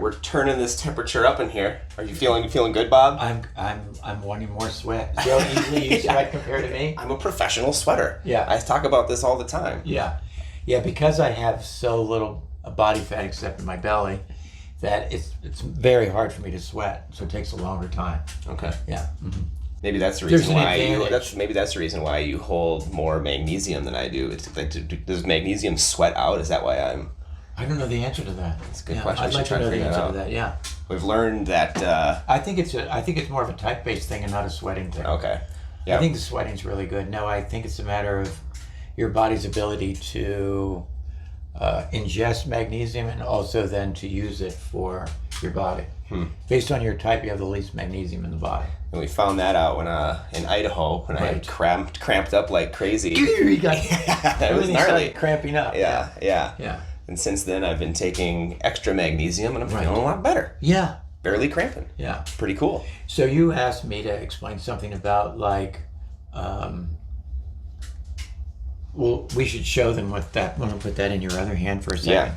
we're turning this temperature up in here. Are you feeling good, Bob? I'm wanting more sweat. So easily you sweat compared to me? I'm a professional sweater. Yeah. I talk about this all the time. Yeah. Yeah, because I have so little body fat except in my belly, that it's very hard for me to sweat. So it takes a longer time. Okay. Yeah. Mm-hmm. Maybe that's the reason why you hold more magnesium than I do. It's like, does magnesium sweat out? Is that why I'm... I don't know the answer to that. That's a good question. I'd like to know the answer to that. Yeah. We've learned that. I think it's more of a type-based thing and not a sweating thing. Okay. Yeah. I think the sweating's really good. No, I think it's a matter of your body's ability to ingest magnesium and also then to use it for your body. Based on your type, you have the least magnesium in the body. And we found that out when in Idaho when I had cramped up like crazy. That was gnarly. Cramping up. Yeah. And since then, I've been taking extra magnesium, and I'm feeling a lot better. Yeah. Barely cramping. Yeah. Pretty cool. So you asked me to explain something about like, well, we should show them with that. I'm going to put that in your other hand for a second. Yeah.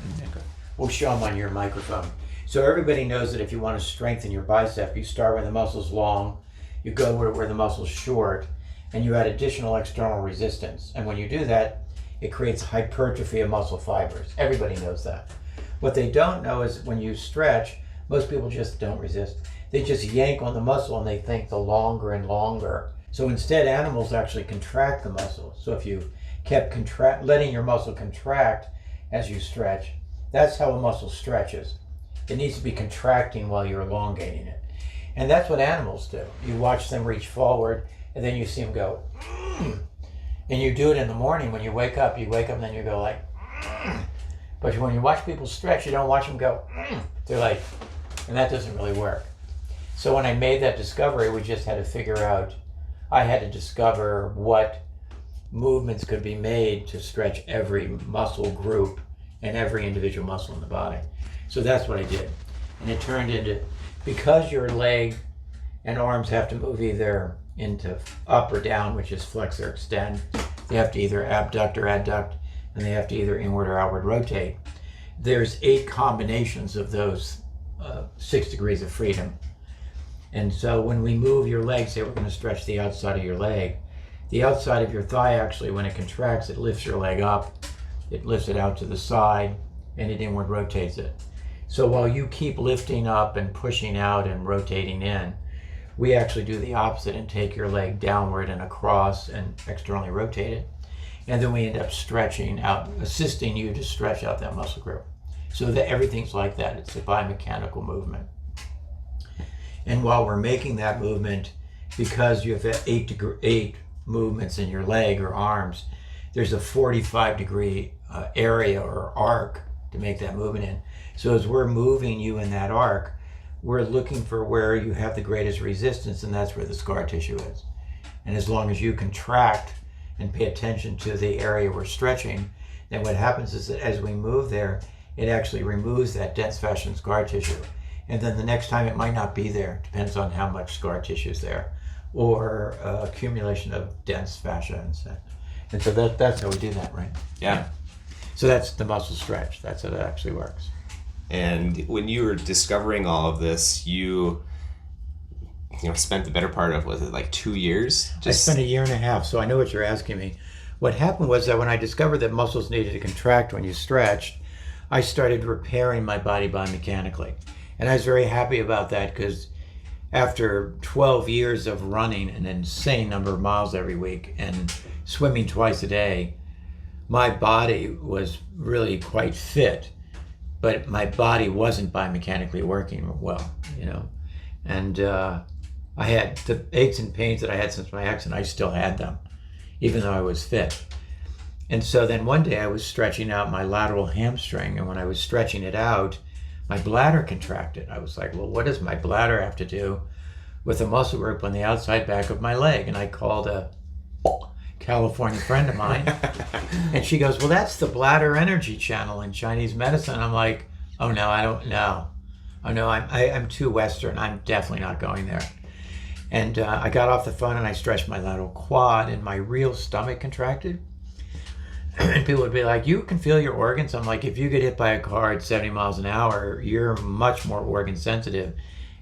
We'll show them on your microphone. So everybody knows that if you want to strengthen your bicep, you start where the muscle's long, you go where the muscle's short, and you add additional external resistance. And when you do that, it creates hypertrophy of muscle fibers. Everybody knows that. What they don't know is when you stretch, most people just don't resist. They just yank on the muscle and they think the longer and longer. So instead, animals actually contract the muscle. So if you kept letting your muscle contract as you stretch, that's how a muscle stretches. It needs to be contracting while you're elongating it. And that's what animals do. You watch them reach forward and then you see them go, and you do it in the morning when you wake up and then you go like, but when you watch people stretch, you don't watch them go, they're like, and that doesn't really work. So when I made that discovery, we just had to figure out, I had to discover what movements could be made to stretch every muscle group and every individual muscle in the body. So that's what I did. And it turned into, because your leg and arms have to move either into up or down, which is flex or extend, they have to either abduct or adduct, and they have to either inward or outward rotate. There's 8 combinations of those 6 degrees of freedom. And so when we move your leg, say we're going to stretch the outside of your leg, the outside of your thigh actually, when it contracts, it lifts your leg up, it lifts it out to the side, and it inward rotates it. So while you keep lifting up and pushing out and rotating in, we actually do the opposite and take your leg downward and across and externally rotate it. And then we end up stretching out, assisting you to stretch out that muscle group. So that everything's like that. It's a biomechanical movement. And while we're making that movement, because you have 8 movements in your leg or arms, there's a 45-degree area or arc to make that movement in. So as we're moving you in that arc, we're looking for where you have the greatest resistance, and that's where the scar tissue is. And as long as you contract and pay attention to the area we're stretching, then what happens is that as we move there, it actually removes that dense fascia and scar tissue. And then the next time it might not be there, depends on how much scar tissue is there, or accumulation of dense fascia. And so that's how we do that, right? Yeah. So that's the muscle stretch. That's how it actually works. And when you were discovering all of this, you spent the better part of, was it like 2 years? I spent 1.5 years, so I know what you're asking me. What happened was that when I discovered that muscles needed to contract when you stretched, I started repairing my body biomechanically. And I was very happy about that because after 12 years of running an insane number of miles every week and swimming twice a day, my body was really quite fit, but my body wasn't biomechanically working well, And I had the aches and pains that I had since my accident, I still had them, even though I was fit. And so then one day I was stretching out my lateral hamstring, and when I was stretching it out, my bladder contracted. I was like, well, what does my bladder have to do with a muscle group on the outside back of my leg? And I called a California friend of mine, and she goes, well, that's the bladder energy channel in Chinese medicine. I'm like, oh no, I don't know. Oh no, I'm too Western. I'm definitely not going there. And I got off the phone and I stretched my lateral quad, and my real stomach contracted. And people would be like, you can feel your organs. I'm like, if you get hit by a car at 70 miles an hour, you're much more organ sensitive.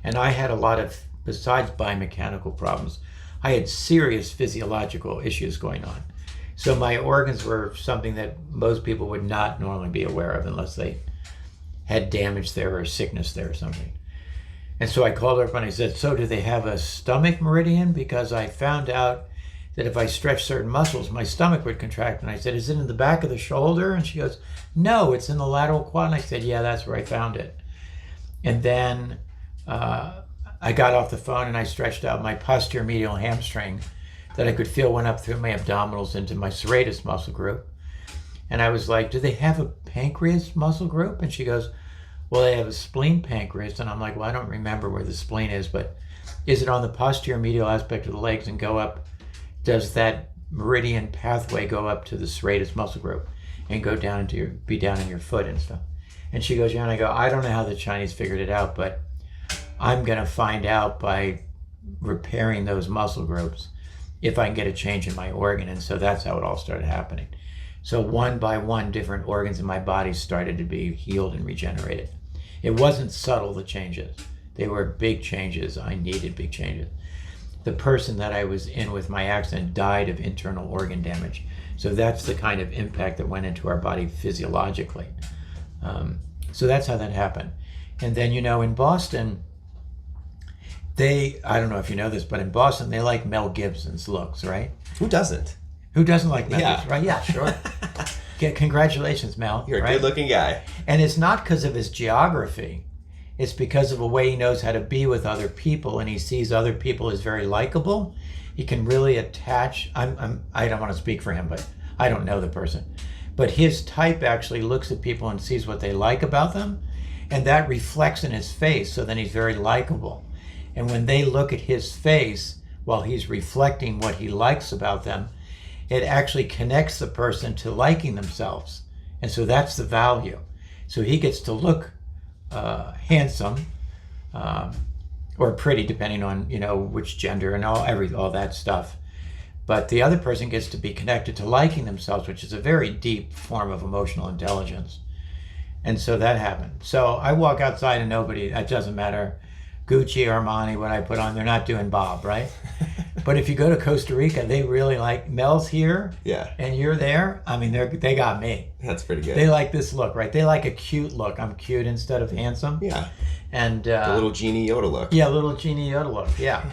And I had a lot of, besides biomechanical problems, I had serious physiological issues going on. So my organs were something that most people would not normally be aware of unless they had damage there or sickness there or something. And so I called her up and I said, so do they have a stomach meridian? Because I found out that if I stretch certain muscles, my stomach would contract. And I said, is it in the back of the shoulder? And she goes, no, it's in the lateral quad. And I said, yeah, that's where I found it. And then I got off the phone and I stretched out my posterior medial hamstring that I could feel went up through my abdominals into my serratus muscle group. And I was like, do they have a pancreas muscle group? And she goes, well, they have a spleen pancreas. And I'm like, well, I don't remember where the spleen is, but is it on the posterior medial aspect of the legs and go up? Does that meridian pathway go up to the serratus muscle group and go down into be down in your foot and stuff? And she goes, yeah. And I go, I don't know how the Chinese figured it out, but I'm going to find out by repairing those muscle groups if I can get a change in my organ. And so that's how it all started happening. So one by one, different organs in my body started to be healed and regenerated. It wasn't subtle, the changes. They were big changes. I needed big changes. The person that I was in with my accident died of internal organ damage. So that's the kind of impact that went into our body physiologically. So that's how that happened. And then, in Boston, I don't know if you know this, but in Boston, they like Mel Gibson's looks, right? Who doesn't? Who doesn't like Mel Gibson, right? Yeah, sure. Congratulations, Mel. You're a right? good-looking guy. And it's not because of his geography. It's because of a way he knows how to be with other people, and he sees other people as very likable. He can really attach. I don't want to speak for him, but I don't know the person. But his type actually looks at people and sees what they like about them, and that reflects in his face, so then he's very likable. And when they look at his face while he's reflecting what he likes about them, it actually connects the person to liking themselves. And so that's the value. So he gets to look handsome or pretty, depending on which gender and all that stuff. But the other person gets to be connected to liking themselves, which is a very deep form of emotional intelligence. And so that happened. So I walk outside and nobody, it doesn't matter, Gucci, Armani, what I put on, they're not doing Bob, right? But if you go to Costa Rica, they really like, Mel's here, yeah, and you're there. I mean, they got me. That's pretty good. They like this look, right? They like a cute look. I'm cute instead of handsome. Yeah. And the little Genie Yoda look. Yeah, little Genie Yoda look. Yeah.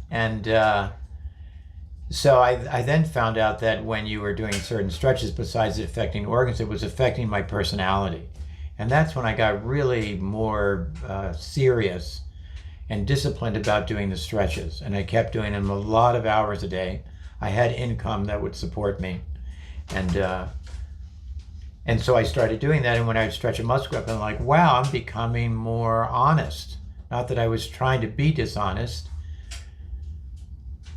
And so I then found out that when you were doing certain stretches, besides it affecting organs, it was affecting my personality, and that's when I got really more serious and disciplined about doing the stretches. And I kept doing them a lot of hours a day. I had income that would support me. And so I started doing that. And when I would stretch a muscle group, I'm like, wow, I'm becoming more honest. Not that I was trying to be dishonest,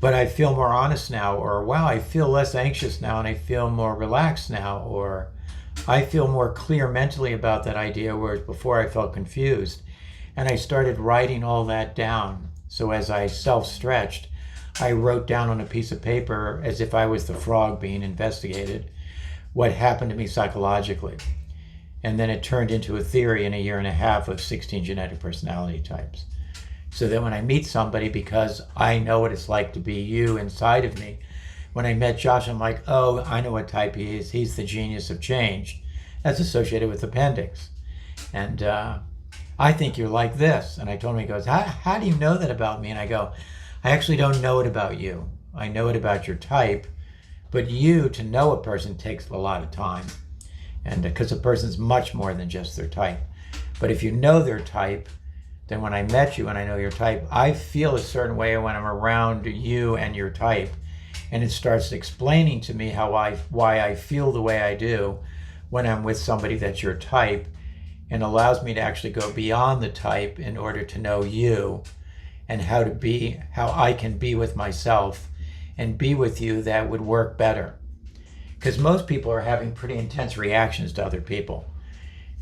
but I feel more honest now. Or, wow, I feel less anxious now and I feel more relaxed now. Or I feel more clear mentally about that idea, whereas before I felt confused. And I started writing all that down. So as I self-stretched, I wrote down on a piece of paper, as if I was the frog being investigated, what happened to me psychologically. And then it turned into a theory in 1.5 years of 16 genetic personality types. So that when I meet somebody, because I know what it's like to be you inside of me, when I met Josh, I'm like, oh, I know what type he is. He's the genius of change. That's associated with appendix. And I think you're like this. And I told him, he goes, how do you know that about me? And I go, I actually don't know it about you. I know it about your type, but to know a person takes a lot of time. And because a person's much more than just their type. But if you know their type, then when I met you and I know your type, I feel a certain way when I'm around you and your type. And it starts explaining to me why I feel the way I do when I'm with somebody that's your type, and allows me to actually go beyond the type in order to know you and how I can be with myself and be with you that would work better. Because most people are having pretty intense reactions to other people.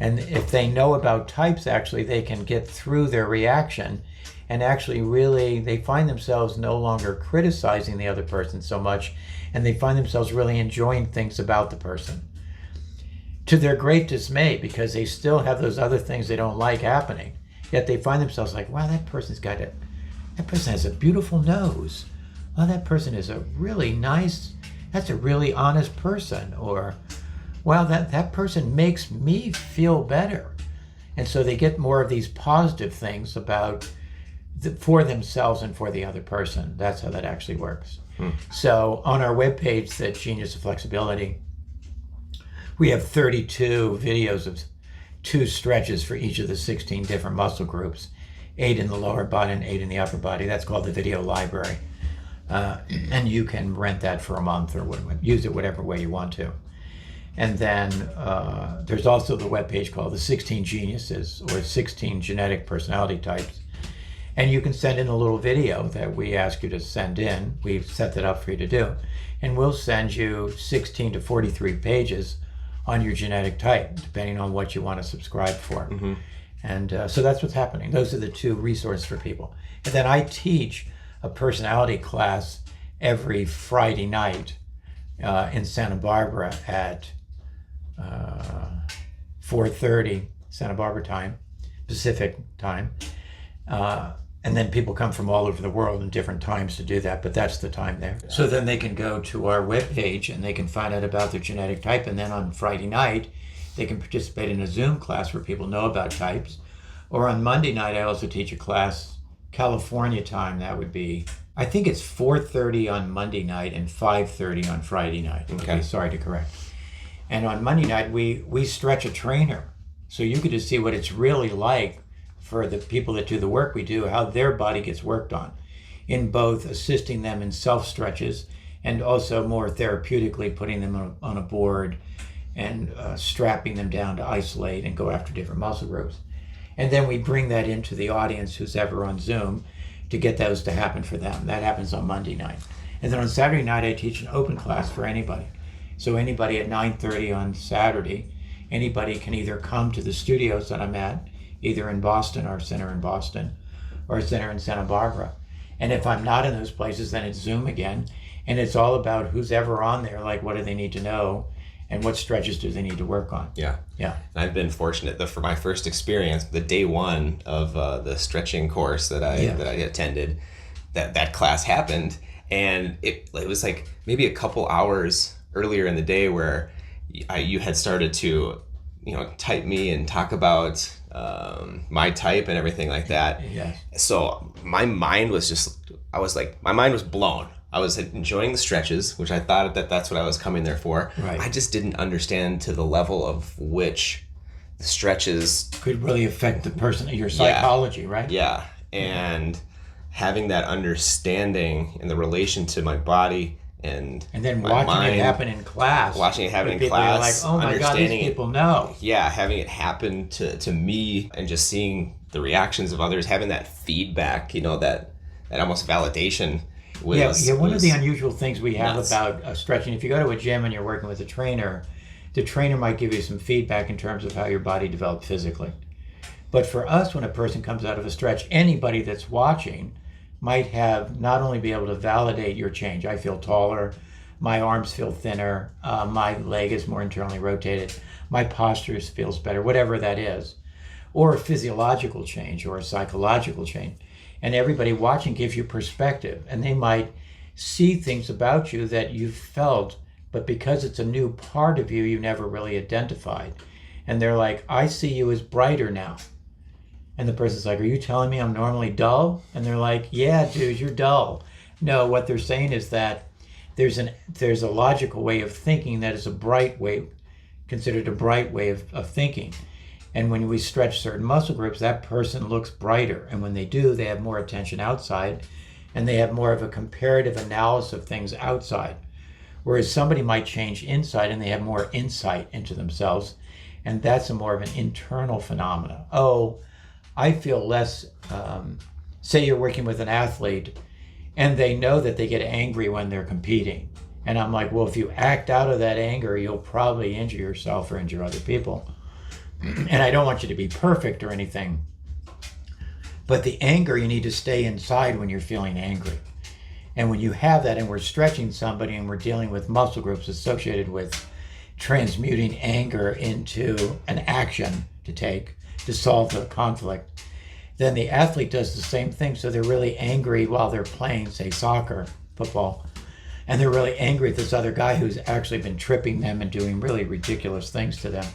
And if they know about types, actually, they can get through their reaction and actually really, they find themselves no longer criticizing the other person so much, and they find themselves really enjoying things about the person. to their great dismay, because they still have those other things they don't like happening. Yet they find themselves like, wow, that person has a beautiful nose. Wow, that person is a really nice, that's a really honest person. Or, wow, that person makes me feel better. And so they get more of these positive things about for themselves and for the other person. That's how that actually works. So on our webpage, The Genius of Flexibility, we have 32 videos of 2 stretches for each of the 16 different muscle groups, 8 in the lower body and 8 in the upper body. That's called the video library. And you can rent that for a month or use it whatever way you want to. And then there's also the webpage called The 16 Geniuses, or 16 Genetic Personality Types. And you can send in a little video that we ask you to send in. We've set that up for you to do. And we'll send you 16 to 43 pages on your genetic type, depending on what you want to subscribe for. Mm-hmm. And so that's what's happening. Those are the 2 resources for people. And then I teach a personality class every Friday night in Santa Barbara at 4:30 Santa Barbara time, Pacific time. And then people come from all over the world in different times to do that, but that's the time there. So then they can go to our webpage and they can find out about their genetic type. And then on Friday night, they can participate in a Zoom class where people know about types. Or on Monday night, I also teach a class, California time. That would be, I think it's 4:30 on Monday night and 5:30 on Friday night. Okay, sorry to correct. And on Monday night, we stretch a trainer. So you get to see what it's really like for the people that do the work we do, how their body gets worked on, in both assisting them in self-stretches and also more therapeutically putting them on a board and strapping them down to isolate and go after different muscle groups. And then we bring that into the audience who's ever on Zoom to get those to happen for them. That happens on Monday night. And then on Saturday night, I teach an open class for anybody. So anybody at 9:30 on Saturday, anybody can either come to the studios that I'm at, either in Boston, our center in Boston, or a center in Santa Barbara. And if I'm not in those places, then it's Zoom again. And it's all about who's ever on there, like what do they need to know and what stretches do they need to work on. Yeah. And I've been fortunate that for my first experience, the day one of the stretching course that I attended, that class happened. And it was like maybe a couple hours earlier in the day where you had started to, type me and talk about my type and everything like that. Yes. So my mind was my mind was blown. I was enjoying the stretches, which I thought that's what I was coming there for. Right. I just didn't understand to the level of which the stretches could really affect the person, your psychology, right? Yeah. And having that understanding in the relation to my body and then my watching mind, it happen in class. Watching it happen in people class. Are like, oh my God, these people know. Yeah, having it happen to me and just seeing the reactions of others, having that feedback, that almost validation. One of the unusual things we have nuts. about stretching, if you go to a gym and you're working with a trainer, the trainer might give you some feedback in terms of how your body developed physically. But for us, when a person comes out of a stretch, anybody that's watching might have not only be able to validate your change. I feel taller, my arms feel thinner, my leg is more internally rotated, my posture feels better, whatever that is, or a physiological change or a psychological change. And everybody watching gives you perspective, and they might see things about you that you felt, but because it's a new part of you, you never really identified. And they're like, I see you as brighter now. And the person's like, are you telling me I'm normally dull? And they're like, yeah, dude, you're dull. No, what they're saying is that there's a logical way of thinking that is considered a bright way of thinking. And when we stretch certain muscle groups, that person looks brighter. And when they do, they have more attention outside, and they have more of a comparative analysis of things outside. Whereas somebody might change inside and they have more insight into themselves. And that's more of an internal phenomena. Oh, I feel less, say you're working with an athlete and they know that they get angry when they're competing. And I'm like, well, if you act out of that anger, you'll probably injure yourself or injure other people. And I don't want you to be perfect or anything. But the anger, you need to stay inside when you're feeling angry. And when you have that and we're stretching somebody and we're dealing with muscle groups associated with transmuting anger into an action to take to solve the conflict. Then the athlete does the same thing. So they're really angry while they're playing, say, soccer, football, and they're really angry at this other guy who's actually been tripping them and doing really ridiculous things to them.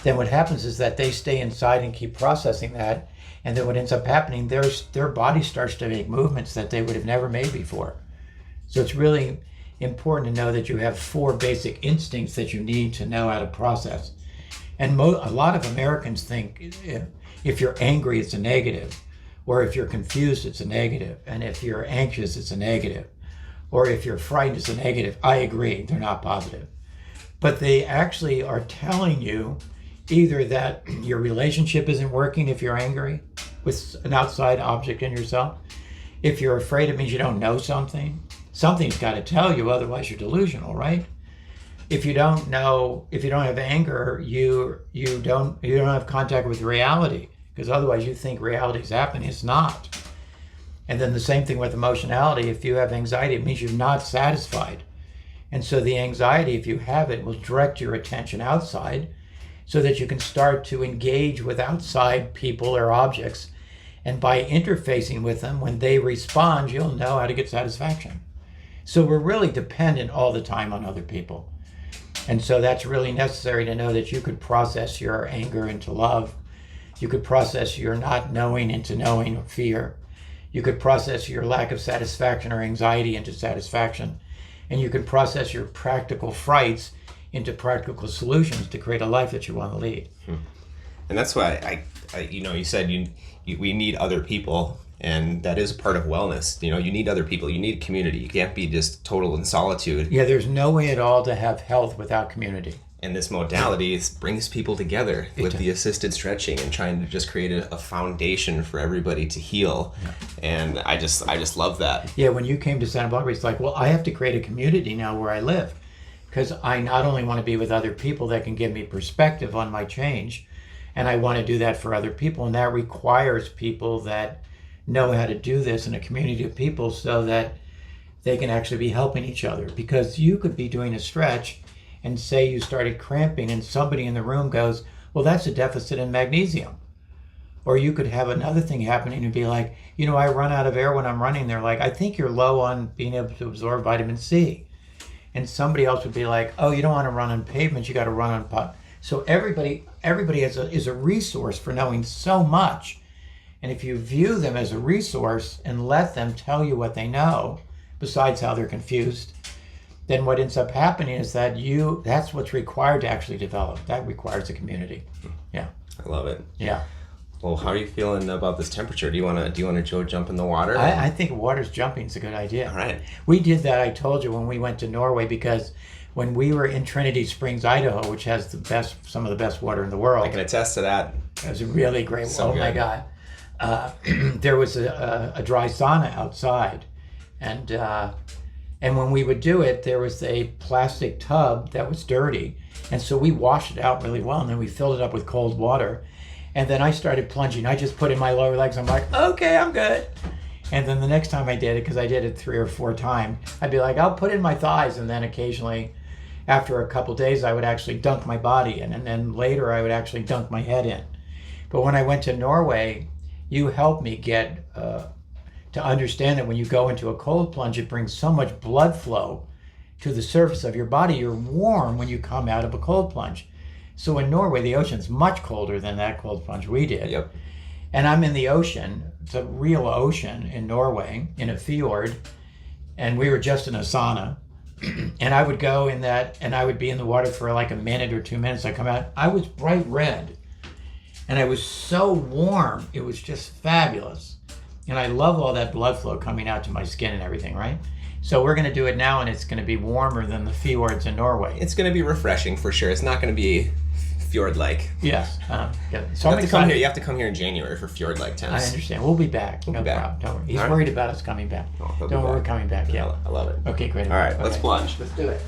Then what happens is that they stay inside and keep processing that, and then what ends up happening, their body starts to make movements that they would have never made before. So it's really important to know that you have 4 basic instincts that you need to know how to process. And a lot of Americans think if you're angry, it's a negative, or if you're confused, it's a negative, and if you're anxious, it's a negative, or if you're frightened, it's a negative. I agree, they're not positive. But they actually are telling you either that your relationship isn't working if you're angry with an outside object in yourself. If you're afraid, it means you don't know something. Something's got to tell you, otherwise you're delusional, right? If you don't know, if you don't have anger, you don't have contact with reality, because otherwise you think reality is happening. It's not. And then the same thing with emotionality. If you have anxiety, it means you're not satisfied. And so the anxiety, if you have it, will direct your attention outside so that you can start to engage with outside people or objects. And by interfacing with them, when they respond, you'll know how to get satisfaction. So we're really dependent all the time on other people. And so that's really necessary to know that you could process your anger into love. You could process your not knowing into knowing or fear. You could process your lack of satisfaction or anxiety into satisfaction. And you can process your practical frights into practical solutions to create a life that you want to lead. And that's why you said we need other people, and that is part of wellness. You need other people. You need community. You can't be just total in solitude. Yeah, there's no way at all to have health without community. And this modality brings people together with the assisted stretching and trying to just create a foundation for everybody to heal. Yeah. And I just love that. Yeah, when you came to Santa Barbara, it's like, well, I have to create a community now where I live, because I not only want to be with other people that can give me perspective on my change, and I want to do that for other people, and that requires people that know how to do this in a community of people so that they can actually be helping each other. Because you could be doing a stretch and say you started cramping and somebody in the room goes, well, that's a deficit in magnesium. Or you could have another thing happening and be like, I run out of air when I'm running. They're like, I think you're low on being able to absorb vitamin C. And somebody else would be like, oh, you don't want to run on pavement, you got to run on pot. So everybody is a resource for knowing so much. And if you view them as a resource and let them tell you what they know, besides how they're confused, then what ends up happening is that that's what's required to actually develop. That requires a community. Yeah. I love it. Yeah. Well, how are you feeling about this temperature? Do you want to jump in the water? I think water's jumping is a good idea. All right. We did that, I told you, when we went to Norway, because when we were in Trinity Springs, Idaho, which has some of the best water in the world. I can attest to that. It was a really great So Oh good. my God. There was a dry sauna outside. And when we would do it, there was a plastic tub that was dirty. And so we washed it out really well, and then we filled it up with cold water. And then I started plunging. I just put in my lower legs. I'm like, okay, I'm good. And then the next time I did it, because I did it 3 or 4 times, I'd be like, I'll put in my thighs. And then occasionally, after a couple days, I would actually dunk my body in. And then later, I would actually dunk my head in. But when I went to Norway, you helped me get to understand that when you go into a cold plunge, it brings so much blood flow to the surface of your body. You're warm when you come out of a cold plunge. So in Norway, the ocean's much colder than that cold plunge we did. Yep. And I'm in the ocean, it's a real ocean in Norway, in a fjord, and we were just in a sauna. And I would go in that, and I would be in the water for like a minute or 2 minutes. I come out, I was bright red. And I was so warm, it was just fabulous. And I love all that blood flow coming out to my skin and everything, right? So we're going to do it now, and it's going to be warmer than the fjords in Norway. It's going to be refreshing for sure. It's not going to be fjord-like. Yes. Yeah. So you have to come here in January for fjord-like temps. I understand. We'll be back. We'll no be back. problem. Don't worry. He's All right. worried about us coming back. Oh, Don't worry, we're coming back. Yeah. I love it. Okay, great. All right, Okay. let's plunge. Let's do it.